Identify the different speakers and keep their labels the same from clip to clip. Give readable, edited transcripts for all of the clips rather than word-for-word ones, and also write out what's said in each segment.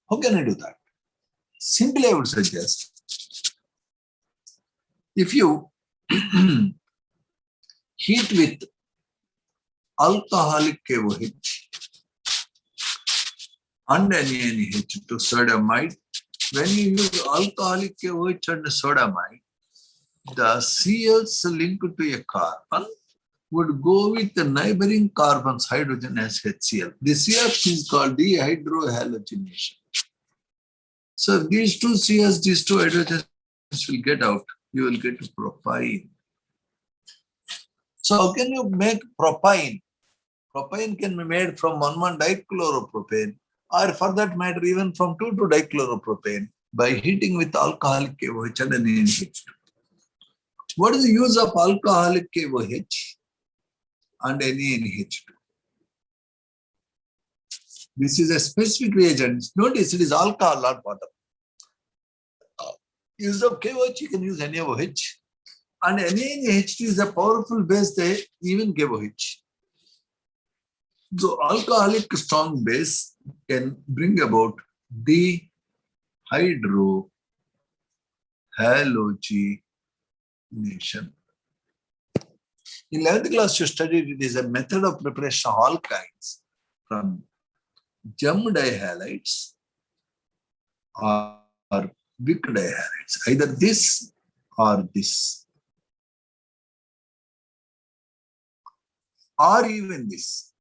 Speaker 1: How can I do that? Simply, I would suggest, if you heat with alcoholic KOH and NaNH to sodamide, when you use alcoholic KOH and sodamide, the Cls linked to a carbon would go with the neighboring carbon's hydrogen as HCl. This reaction is called dehydrohalogenation. So if these two Cs, these two hydrogens will get out, you will get propyne. So how can you make propyne? Propyne can be made from 1,1-dichloropropane, or for that matter, even from 2,2-dichloropropane by heating with alcoholic KOH and NaNH2. What is the use of alcoholic KOH and NaNH2? This is a specific reagent. Notice it is alcohol, not water. Use of KOH, you can use NaOH. And NaNH2 is a powerful base, even KOH. So alcoholic strong base can bring about dehydrohalogenation. In 11th class, you studied it is a method of preparation of alkynes from gem dihalides or weak dihalides, either this or this, or even this.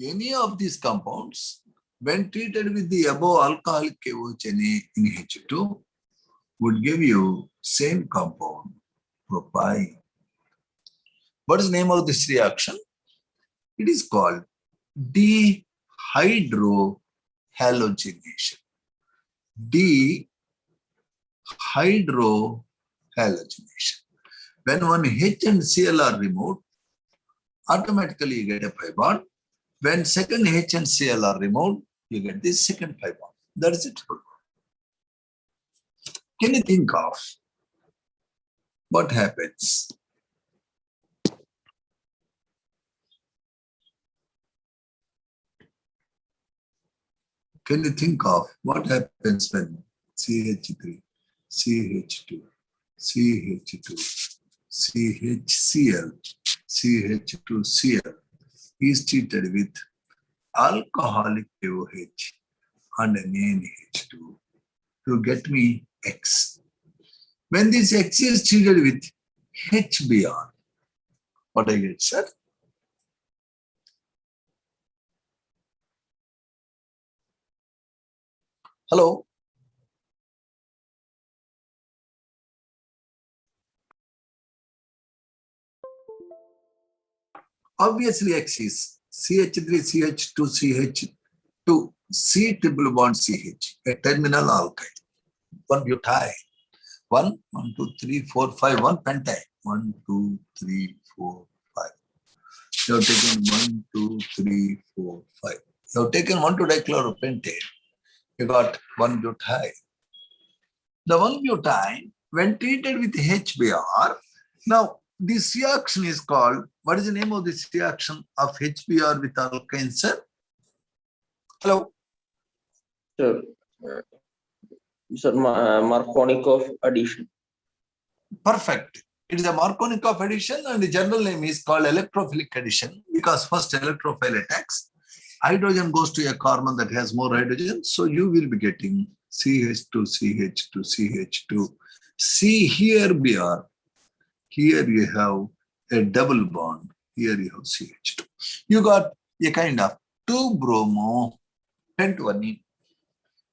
Speaker 1: Any of these compounds, when treated with the above alcoholic KOH NaNH2, would give you same compound, propyne. What is the name of this reaction? It is called dehydrohalogenation. Dehydrohalogenation. When one H and Cl are removed, automatically you get a pi bond. When second H and Cl are removed, you get this second pi bond. That is it. Can you think of what happens? Can you think of what happens when CH3, CH2, CH2, CHCl, CH2Cl is treated with alcoholic KOH and NaNH2 to get me X. When this X is treated with HBr, what I get, sir? Hello? Obviously, X is CH3, CH2, CH2, C triple bond CH, a terminal alkyne. 1 butyl. 1, 2, 3, 4, 5, 1 pentyl. 1, 2, 3, 4, 5. You have taken 1, 2, 3, 4, 5. You have taken 1,2-dichloropentane. You got 1 butyl. The 1 butyl, when treated with HBr, now this reaction is called, what is the name of this reaction of HBr with alkyne, sir? Hello?
Speaker 2: Sir, Markovnikov addition.
Speaker 1: Perfect. It is a Markovnikov addition, and the general name is called electrophilic addition because first electrophile attacks. Hydrogen goes to a carbon that has more hydrogen, so you will be getting CH2, CH2, CH2. See here, Br. Here you have a double bond. Here you have CH2. You got a kind of 2-bromo pent-1.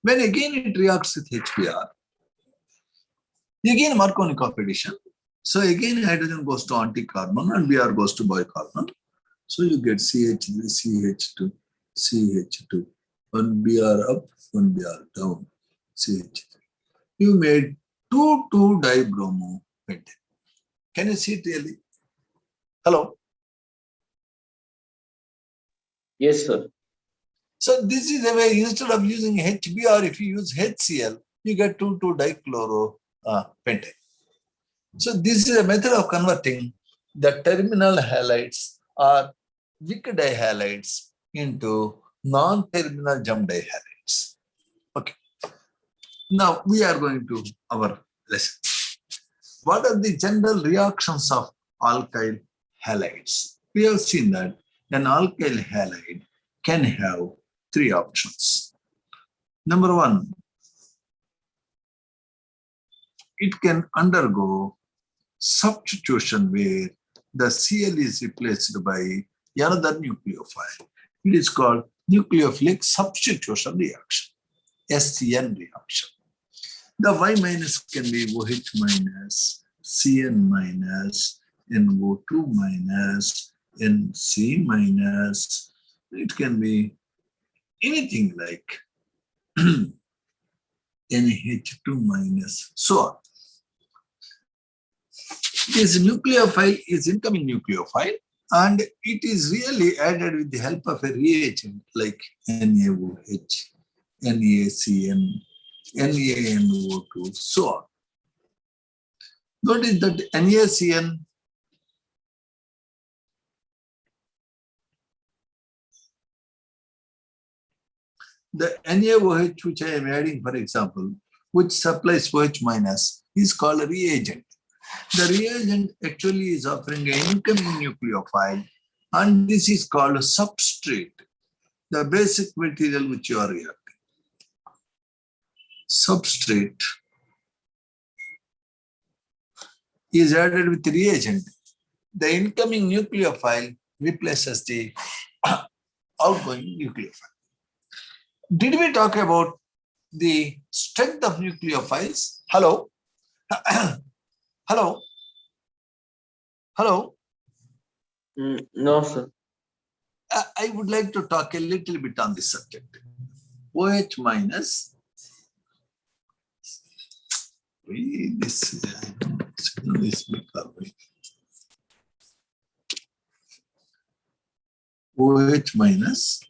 Speaker 1: When again it reacts with HBr, again Markovnikov addition. So again hydrogen goes to anti-carbon and Br goes to bicarbon. So you get CH3, CH2, CH2. 1 Br up, 1 Br down, CH3. You made 2,2-dibromo pentane. Can you see it really? Hello?
Speaker 2: Yes, sir.
Speaker 1: So this is a way, instead of using HBr, if you use HCl, you get 2,2-dichloropentane. So this is a method of converting the terminal halides or weak dihalides into non-terminal jump dihalides. Okay. Now we are going to our lesson. What are the general reactions of alkyl halides? We have seen that an alkyl halide can have three options. Number one, it can undergo substitution where the Cl is replaced by another nucleophile. It is called nucleophilic substitution reaction, SCN reaction. The Y minus can be OH minus, Cn minus, NO2 minus, NC minus. It can be anything like NH2 minus, so on. This nucleophile is incoming nucleophile, and it is really added with the help of a reagent like NaOH, NaCN, NaNO2, so on. Notice that NaCN the NaOH which I am adding, for example, which supplies OH minus, is called a reagent. The reagent actually is offering an incoming nucleophile, and this is called a substrate, the basic material which you are reacting. Substrate is added with reagent. The incoming nucleophile replaces the outgoing nucleophile. Did we talk about the strength of nucleophiles? Hello? Hello? Hello?
Speaker 2: No, sir.
Speaker 1: I would like to talk a little bit on this subject. OH minus. OH minus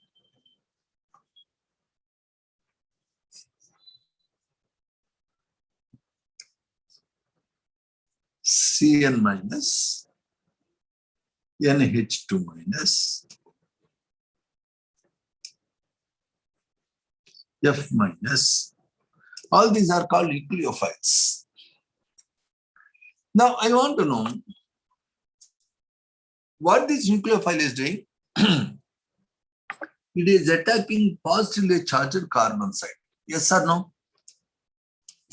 Speaker 1: Cn minus NH2 minus F minus. All these are called nucleophiles. Now I want to know what this nucleophile is doing. It is attacking positively charged carbon side. Yes or no?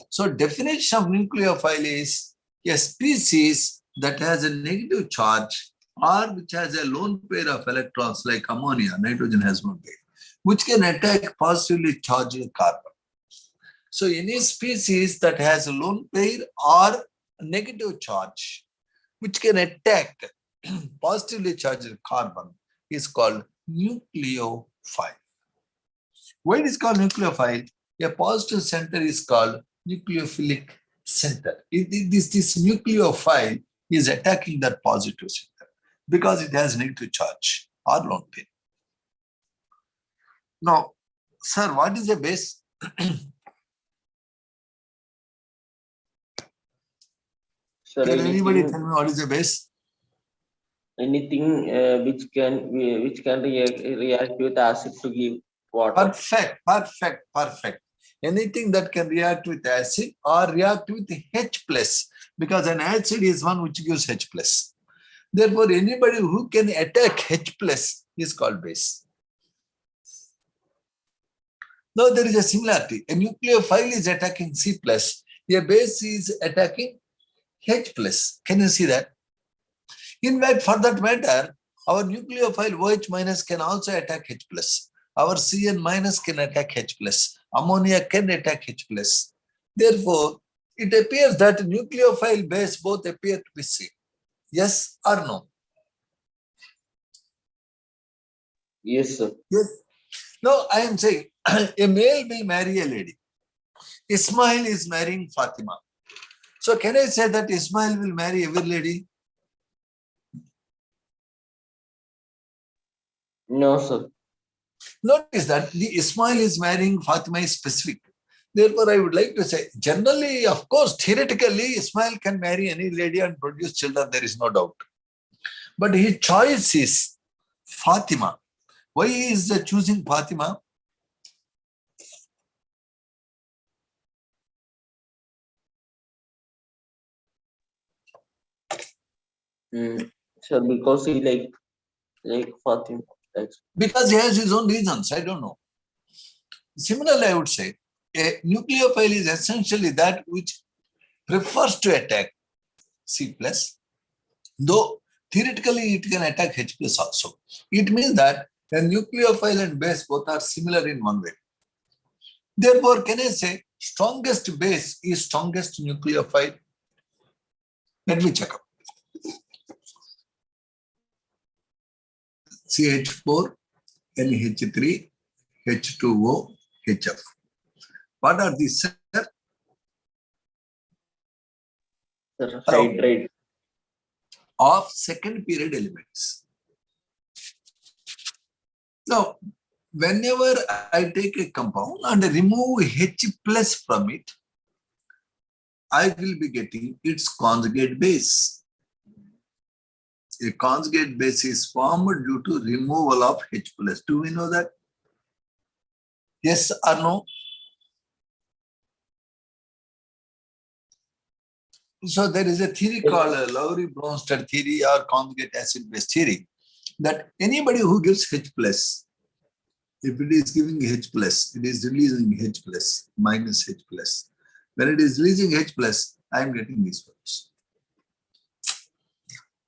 Speaker 1: So definition of nucleophile is a species that has a negative charge or which has a lone pair of electrons like ammonia, nitrogen has one pair, which can attack positively charged carbon. So any species that has a lone pair or a negative charge which can attack positively charged carbon is called nucleophile. Why it is called nucleophile? A positive center is called nucleophilic center. This nucleophile is attacking that positive center because it has negative charge or lone pair. Now, sir, what is a base?
Speaker 2: Sir,
Speaker 1: Can anybody tell me what is a base?
Speaker 2: Anything which can react with acid to give water.
Speaker 1: Perfect. Anything that can react with acid or react with H plus, because an acid is one which gives H plus. Therefore, anybody who can attack H plus is called base. Now there is a similarity. A nucleophile is attacking C plus. A base is attacking H plus. Can you see that? In fact, for that matter, our nucleophile OH minus can also attack H plus. Our Cn minus can attack H plus. Ammonia can attack H plus. Therefore, it appears that nucleophile base both appear to be same. Yes or no?
Speaker 2: Yes, sir.
Speaker 1: Yes. Now I am saying a male will marry a lady. Ismail is marrying Fatima. So can I say that Ismail will marry every lady?
Speaker 2: No, sir.
Speaker 1: Notice that the Ismail is marrying Fatima is specific. Therefore, I would like to say, generally, of course, theoretically, Ismail can marry any lady and produce children, there is no doubt. But his choice is Fatima. Why is choosing Fatima?
Speaker 2: Sir, because he like Fatima. That's
Speaker 1: Because he has his own reasons. I don't know. Similarly, I would say a nucleophile is essentially that which prefers to attack C plus, though theoretically it can attack H plus also. It means that a nucleophile and base both are similar in one way. Therefore, can I say strongest base is strongest nucleophile? Let me check up. CH4, NH3, H2O, HF. What are these, sir?
Speaker 2: sir,
Speaker 1: Hello?
Speaker 2: hydrate.
Speaker 1: Of second period elements. Now, whenever I take a compound and remove H plus from it, I will be getting its conjugate base. A conjugate base is formed due to removal of H plus. Do we know that? Yes or no? So there is a theory called Lowry-Bronsted theory or conjugate acid-base theory, that anybody who gives H plus, if it is giving H plus, it is releasing H plus minus H plus. When it is releasing H plus, I am getting these values.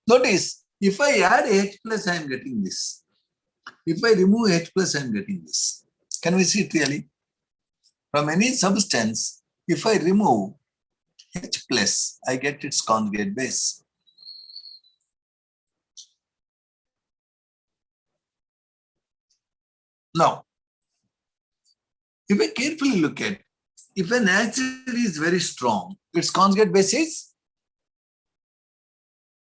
Speaker 1: Notice, if I add H plus, I am getting this. If I remove H plus, I am getting this. Can we see it really? From any substance, if I remove H plus, I get its conjugate base. Now, if I carefully look at, if an acid is very strong, its conjugate base is,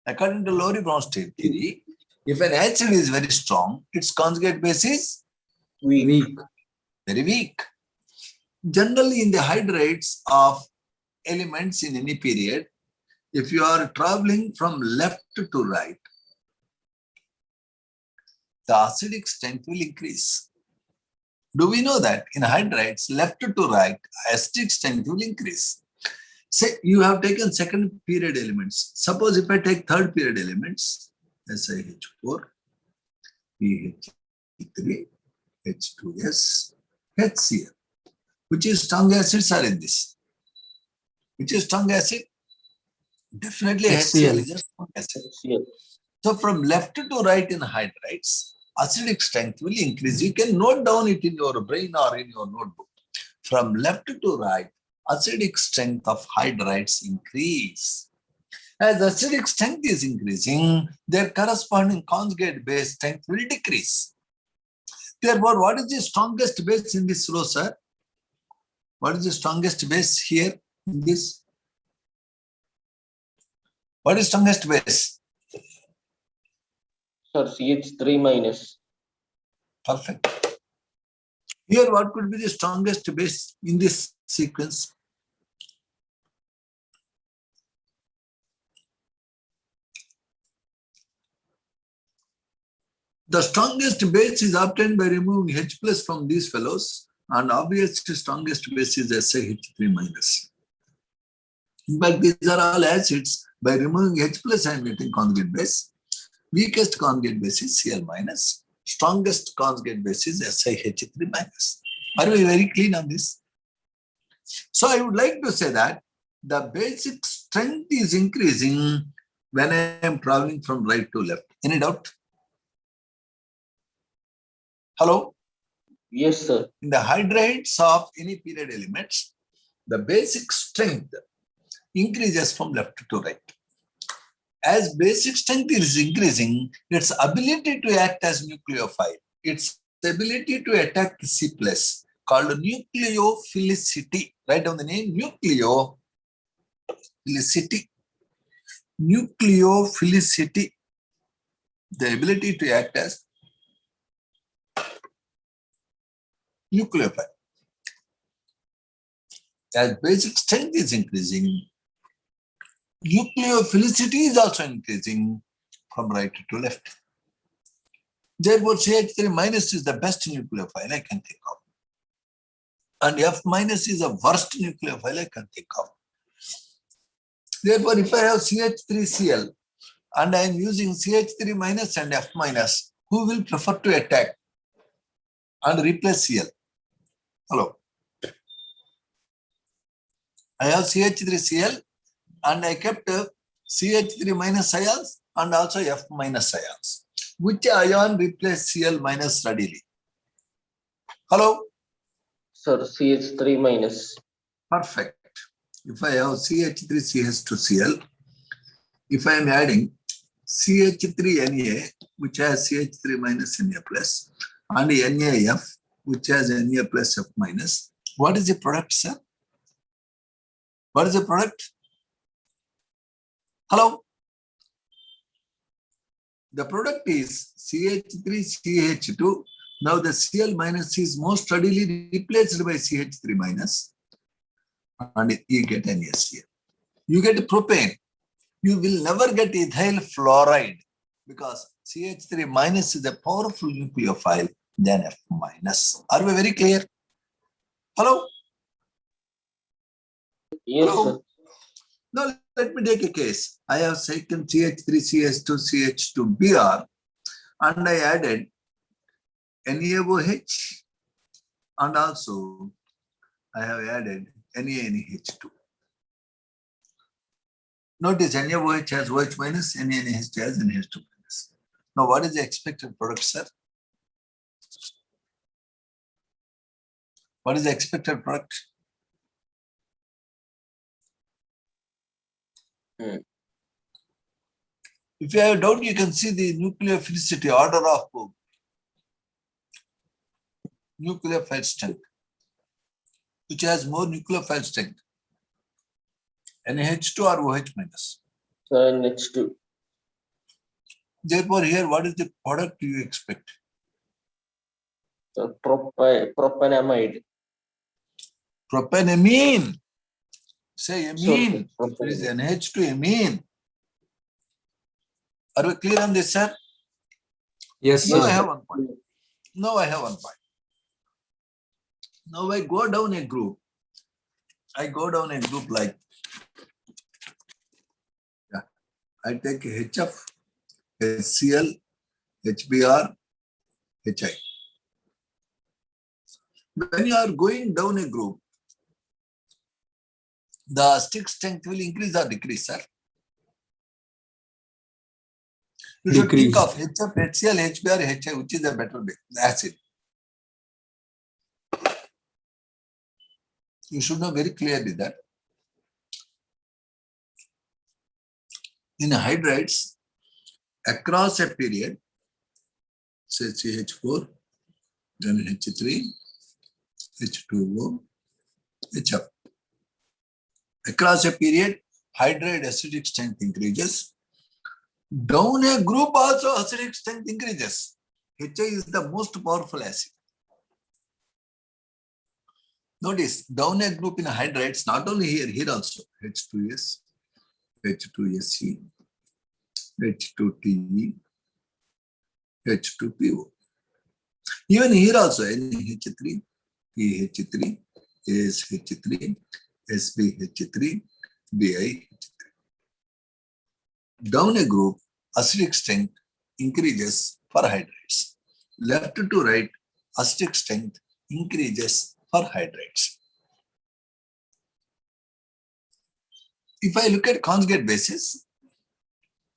Speaker 1: according to Lowry-Bronsted theory, if an acid is very strong, its conjugate base is
Speaker 2: Weak.
Speaker 1: very weak. Generally, in the hydrates of elements in any period, if you are traveling from left to right, the acidic strength will increase. Do we know that in hydrates, left to right, acidic strength will increase? Say you have taken second period elements. Suppose if I take third period elements, SiH4, PH3, H2S, HCl. Which is strong acids are in this? Which is strong acid? Definitely HCl is a strong acid.
Speaker 2: HCl.
Speaker 1: So from left to right in hydrides, acidic strength will increase. You can note down it in your brain or in your notebook. From left to right, acidic strength of hydrides increase. As acidic strength is increasing, their corresponding conjugate base strength will decrease. Therefore, what is the strongest base in this row, sir? What is the strongest base here in this? What is strongest base?
Speaker 2: Sir, CH3 minus.
Speaker 1: Perfect. Here, what could be the strongest base in this sequence? The strongest base is obtained by removing H plus from these fellows, and obviously strongest base is SiH3 minus. In fact, these are all acids. By removing H plus, I am getting conjugate base. Weakest conjugate base is Cl minus. Strongest conjugate base is SiH3 minus. Are we very clean on this? So I would like to say that the basic strength is increasing when I am traveling from right to left. Any doubt? Hello?
Speaker 2: Yes, sir.
Speaker 1: In the hydrides of any period elements, the basic strength increases from left to right. As basic strength is increasing, its ability to act as nucleophile, its ability to attack C plus, called nucleophilicity. Write down the name nucleophilicity. Nucleophilicity, the ability to act as nucleophile. As basic strength is increasing, nucleophilicity is also increasing from right to left. Therefore, CH3 minus is the best nucleophile I can think of. And F minus is the worst nucleophile I can think of. Therefore, if I have CH3Cl and I am using CH3 minus and F minus, who will prefer to attack and replace Cl? Hello. I have CH3Cl and I kept CH3 minus ions and also F minus ions. Which ion replace Cl minus readily? Hello?
Speaker 2: Sir, CH3 minus.
Speaker 1: Perfect. If I have CH3CH2Cl, if I am adding CH3Na, which has CH3 minus Na plus, and NaF, which has Na plus F minus, what is the product, sir? What is the product? Hello? The product is CH3CH2. Now the Cl minus is most readily replaced by CH3 minus, and you get NaCl. You get propane. You will never get ethyl fluoride because CH3 minus is a powerful nucleophile than F minus. Are we very clear? Hello?
Speaker 2: Yes,
Speaker 1: Hello?
Speaker 2: sir.
Speaker 1: Now let me take a case. I have taken CH3CH2 CH2Br and I added NaOH and also I have added NaNH2. Notice NaOH has OH minus, NaNH has NH2 minus. Now what is the expected product, sir? What is the expected product? If you have a doubt, you can see the nucleophilicity order of nucleophile strength. Which has more nucleophile strength? NH2 or OH minus?
Speaker 2: NH2.
Speaker 1: Therefore, here, what is the product you expect?
Speaker 2: Propanamide.
Speaker 1: Propanamine. Say amine.
Speaker 2: Sure,
Speaker 1: If it is NH2 amine. Are we clear on this, sir?
Speaker 3: Yes,
Speaker 1: Now
Speaker 3: sir.
Speaker 1: I have one point. Now I have one point. Now I go down a group. I go down a group like, yeah, I take HF, HCl, HBr, HI. When you are going down a group, the stick strength will increase or decrease, sir? You should think of HF, HCl, HBr, HI, which is a better acid. You should know very clearly that in hydrides, across a period, say CH4, then H3, H2O, HF. Across a period, hydride acidic strength increases. Down a group also acidic strength increases. HI is the most powerful acid. Notice, down a group in hydrides, not only here also, H2S, H2SE, H2TE, H2PO. Even here also, NH3, PH3, ASH3, SBH3, BiH3. Down a group, acidic strength increases for hydrides. Left to right, acidic strength increases for hydrides. If I look at conjugate bases,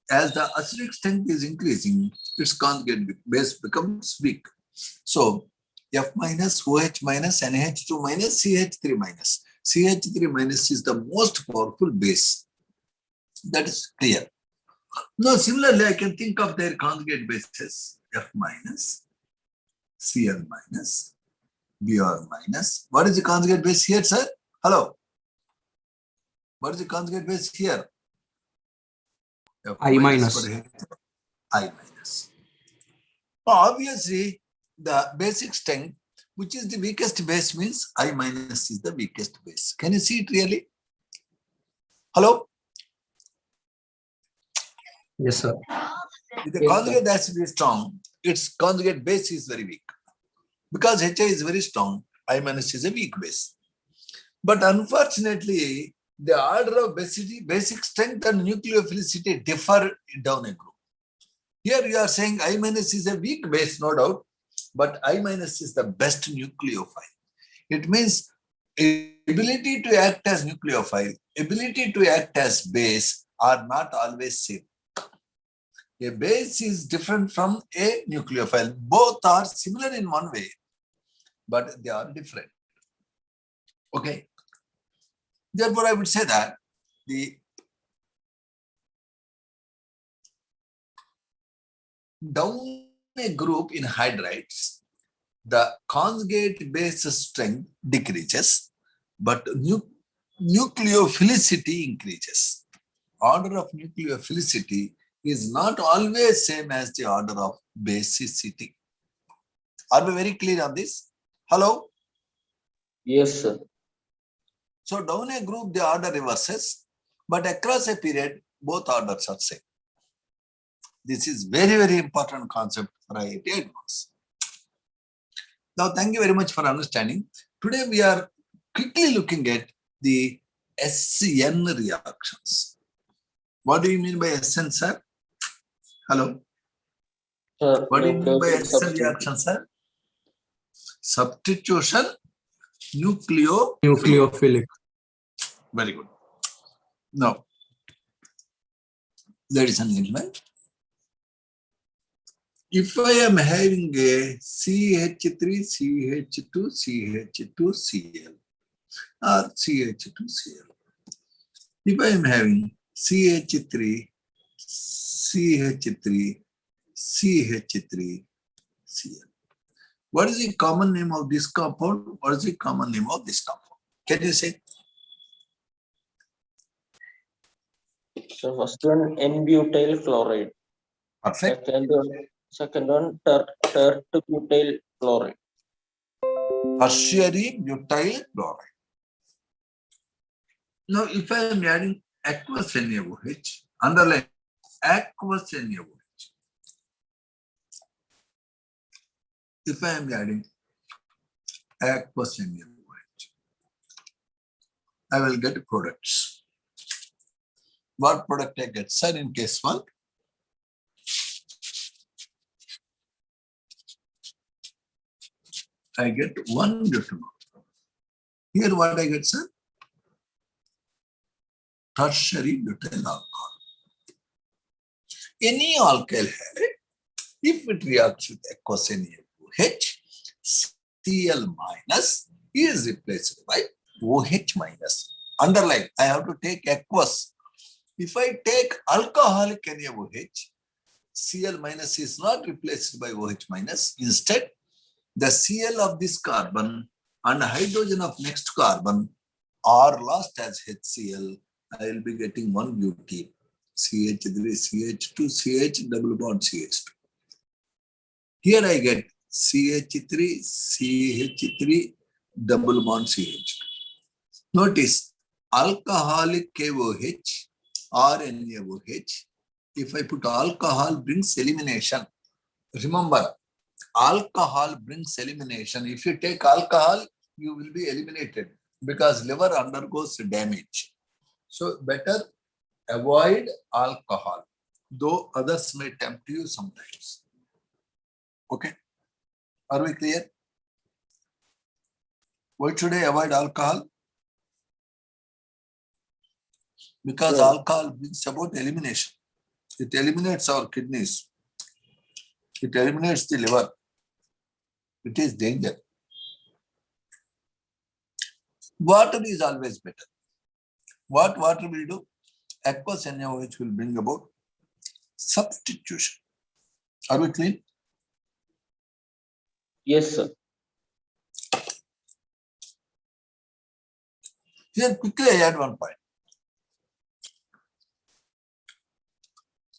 Speaker 1: as the acidic strength is increasing, its conjugate base becomes weak. So F minus, OH minus, NH2 minus, CH3 minus. CH3 minus is the most powerful base. That is clear. Now, similarly, I can think of their conjugate bases, F minus, Cl minus, Br minus. What is the conjugate base here, sir? Hello. What is the conjugate base here? F
Speaker 3: I minus.
Speaker 1: I minus. Obviously, the basic strength, which is the weakest base, means I minus is the weakest base. Can you see it really? Hello?
Speaker 3: Yes, sir.
Speaker 1: If the conjugate acid is strong, its conjugate base is very weak. Because HI is very strong, I minus is a weak base. But unfortunately, the order of basic strength and nucleophilicity differ down a group. Here you are saying I minus is a weak base, no doubt, but I minus is the best nucleophile. It means ability to act as nucleophile, ability to act as base are not always same. A base is different from a nucleophile. Both are similar in one way, but they are different. Okay. Therefore, I would say that the down a group in hydrides, the conjugate base strength decreases, but nucleophilicity increases. Order of nucleophilicity is not always same as the order of basicity. Are we very clear on this? Hello?
Speaker 2: Yes, sir.
Speaker 1: So down a group, the order reverses, but across a period, both orders are same. This is very, very important concept for IIT Advanced. Now, thank you very much for understanding. Today, we are quickly looking at the SN reactions. What do you mean by SN, sir? Hello?
Speaker 2: Sir,
Speaker 1: What do you mean by SN
Speaker 2: substitution.
Speaker 1: reaction, sir? Substitution,
Speaker 3: Nucleophilic.
Speaker 1: Very good. Now, ladies and gentlemen, if I am having a CH3, CH2, CH2Cl or CH2Cl, if I am having CH3, CH3, CH3Cl, what is the common name of this compound? What is the common name of this compound? Can you say?
Speaker 2: So first one N-butyl chloride.
Speaker 1: Perfect.
Speaker 2: Second one tert-butyl chloride.
Speaker 1: Tertiary butyl chloride. Now, if I am adding aqueous NaOH, underline aqueous NaOH. If I am adding aqueous NaOH, I will get products. What product I get? Sir, in case 1, I get 1 butanol. Here what I get, sir? Tertiary butyl alcohol. Any alkyl halide, if it reacts with aqueous NaOH, Cl minus is replaced by OH minus. Underline, I have to take aqueous. If I take alcoholic NaOH, Cl minus is not replaced by OH minus. Instead, the Cl of this carbon and hydrogen of next carbon are lost as HCl. I will be getting 1 butene, CH3, CH2, CH double bond CH2. Here I get CH3, CH3 double bond CH2. Notice alcoholic KOH or NaOH. If I put alcohol brings elimination. Remember, alcohol brings elimination. If you take alcohol, you will be eliminated because liver undergoes damage. So better avoid alcohol, though others may tempt you sometimes. Okay. Are we clear? Why should I avoid alcohol? Because alcohol brings about elimination. It eliminates our kidneys. It eliminates the liver. It is danger. Water is always better. What water will do? Aqueous NaOH will bring about substitution. Are we clear?
Speaker 2: Yes, sir.
Speaker 1: Here quickly I add one point.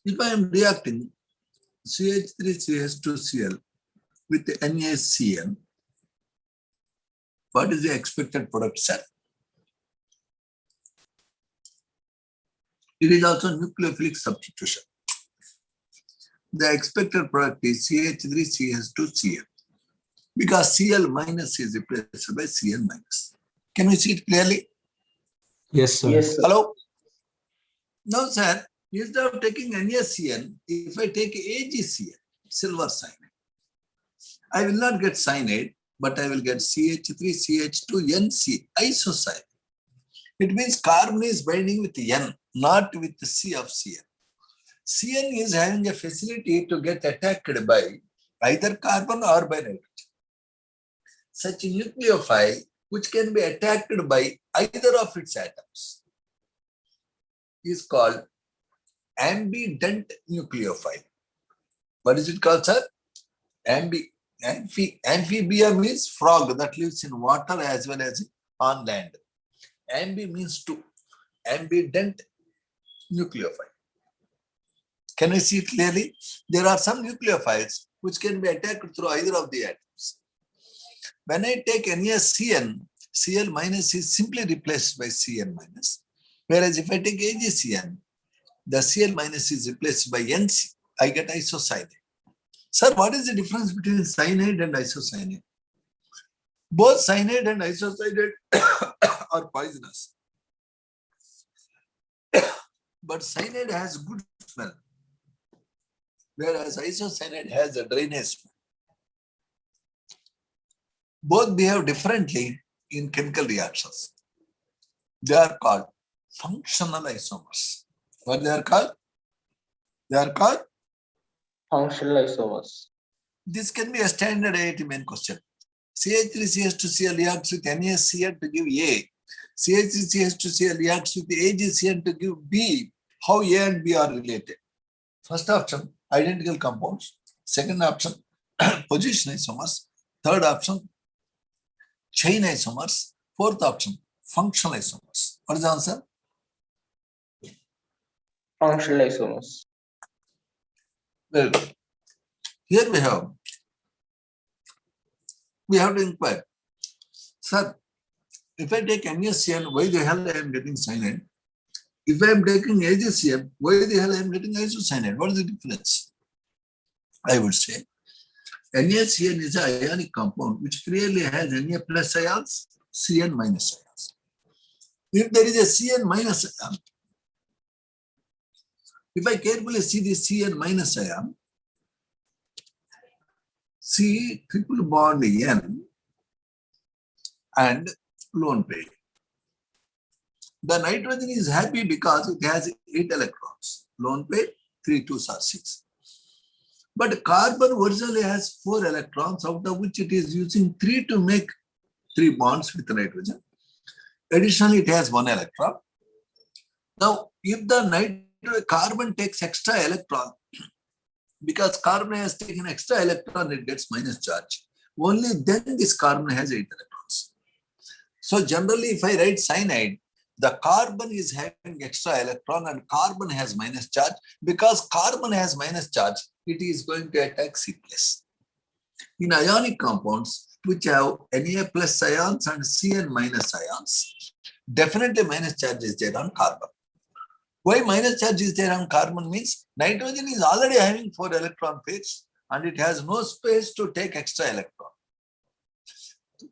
Speaker 1: If I am reacting CH3CH2Cl with NaCl, what is the expected product, sir? It is also nucleophilic substitution. the expected product is CH3CH2Cl because Cl minus is replaced by Cl minus. Can we see it clearly?
Speaker 3: Yes, sir.
Speaker 2: Yes, sir.
Speaker 1: Hello? Now, sir, instead of taking NaCN, if I take AgCN, silver cyanide, I will not get cyanide, but I will get CH3CH2NC, isocyanide. It means carbon is binding with N, not with the C of Cn. Cn is having a facility to get attacked by either carbon or by nitrogen. Such a nucleophile which can be attacked by either of its atoms is called ambident nucleophile. What is it called, sir? Amphibia means frog that lives in water as well as on land. Ambi means two. Ambident nucleophile. Can we see it clearly? There are some nucleophiles which can be attacked through either of the atoms. When I take NaCN, Cl minus is simply replaced by Cn minus. Whereas if I take AgCN, the Cl minus is replaced by NC. I get isocyanide. Sir, what is the difference between cyanide and isocyanide? Both cyanide and isocyanide are poisonous. But cyanide has good smell, whereas isocyanide has a drainage smell. Both behave differently in chemical reactions. They are called functional isomers. What they are called? They are called?
Speaker 2: Functional isomers.
Speaker 1: This can be a standard IIT main question. CH3CH2Cl reacts with NaCN to give A. CH3CH2Cl reacts with AgCN to give B. How A and B are related? First option, identical compounds. Second option, position isomers. Third option, chain isomers. Fourth option, functional isomers. What is the answer?
Speaker 2: Functional isomers.
Speaker 1: Very good. Here we have to inquire. Sir, if I take NaCN, why the hell I am getting cyanide? If I am taking AgCN, why the hell I am getting isocyanide? What is the difference? I would say NaCN is an ionic compound which clearly has Na plus ions, Cn minus ions. If there is a Cn minus ion, if I carefully see the Cn minus ion, C triple bond N and lone pair. The nitrogen is happy because it has 8 electrons. Lone pair, 3 2s are 6. But carbon originally has 4 electrons, out of which it is using 3 to make 3 bonds with nitrogen. Additionally, it has 1 electron. Now, if the carbon takes extra electron, because carbon has taken extra electron, it gets minus charge. Only then this carbon has 8 electrons. So generally, if I write cyanide, the carbon is having extra electron and carbon has minus charge. Because carbon has minus charge, it is going to attack C+. In ionic compounds, which have Na plus ions and Cn minus ions, definitely minus charge is there on carbon. Why minus charge is there on carbon means nitrogen is already having 4 electron pairs and it has no space to take extra electron.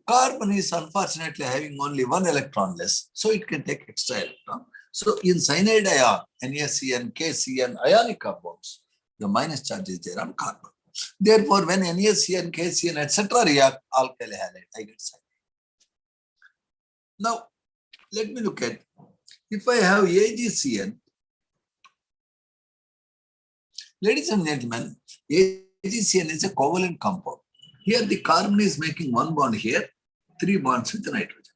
Speaker 1: Carbon is unfortunately having only 1 electron less, so it can take extra electron. So in cyanide ion, NaCN, KCN, ionic compounds, the minus charge is there on carbon. Therefore, when NaCN, KCN, etc. react, alkyl halide, I get cyanide. Now, let me look at, if I have AgCN, ladies and gentlemen, AgCN is a covalent compound. Here the carbon is making 1 bond here, 3 bonds with the nitrogen.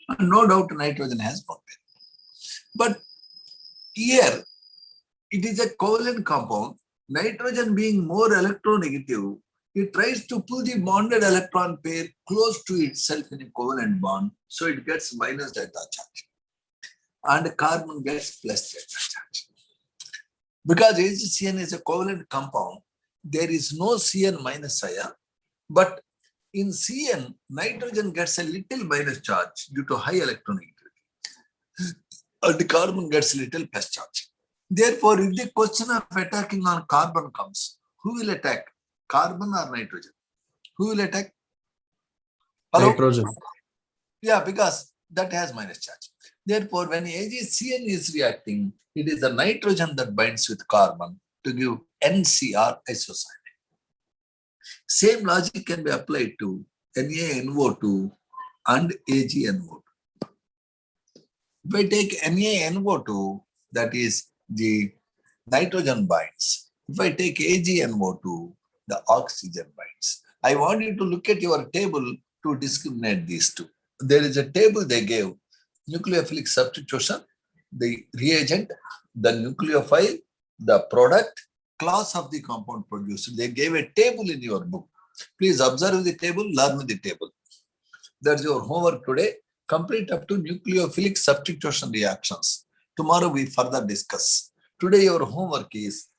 Speaker 1: And no doubt nitrogen has 1 pair. But here it is a covalent compound. Nitrogen being more electronegative, it tries to pull the bonded electron pair close to itself in a covalent bond. So it gets minus delta charge. And carbon gets plus delta charge. Because AgCN is a covalent compound, there is no Cn minus ion, but in Cn, nitrogen gets a little minus charge due to high electronegativity. And the carbon gets a little plus charge. Therefore, if the question of attacking on carbon comes, who will attack? Carbon or nitrogen? Who will attack? Hello?
Speaker 3: Nitrogen.
Speaker 1: Yeah, because that has minus charge. Therefore, when AgCN is reacting, it is the nitrogen that binds with carbon to give NCr isocyanate. Same logic can be applied to NaNO2 and AgNO2. If I take NaNO2, that is the nitrogen binds. If I take AgNO2, the oxygen binds. I want you to look at your table to discriminate these two. There is a table they gave: nucleophilic substitution, the reagent, the nucleophile, the product, class of the compound produced. They gave a table in your book. Please observe the table, learn the table. That's your homework today. Complete up to nucleophilic substitution reactions. Tomorrow we further discuss. Today your homework is,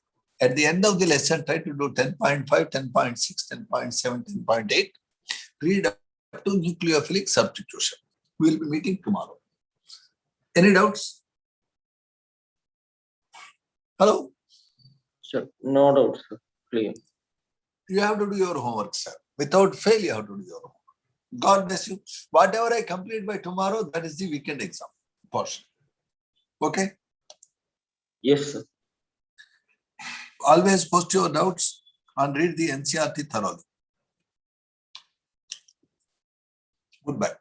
Speaker 1: at the end of the lesson, try to do 10.5, 10.6, 10.7, 10.8. Read up to nucleophilic substitution. We will be meeting tomorrow. Any doubts? Hello?
Speaker 2: Sure. No doubt, sir. Clear.
Speaker 1: You have to do your homework, sir. Without fail, you have to do your homework. God bless you. Whatever I complete by tomorrow, that is the weekend exam portion. Okay?
Speaker 2: Yes, sir.
Speaker 1: Always post your doubts and read the NCERT thoroughly. Goodbye.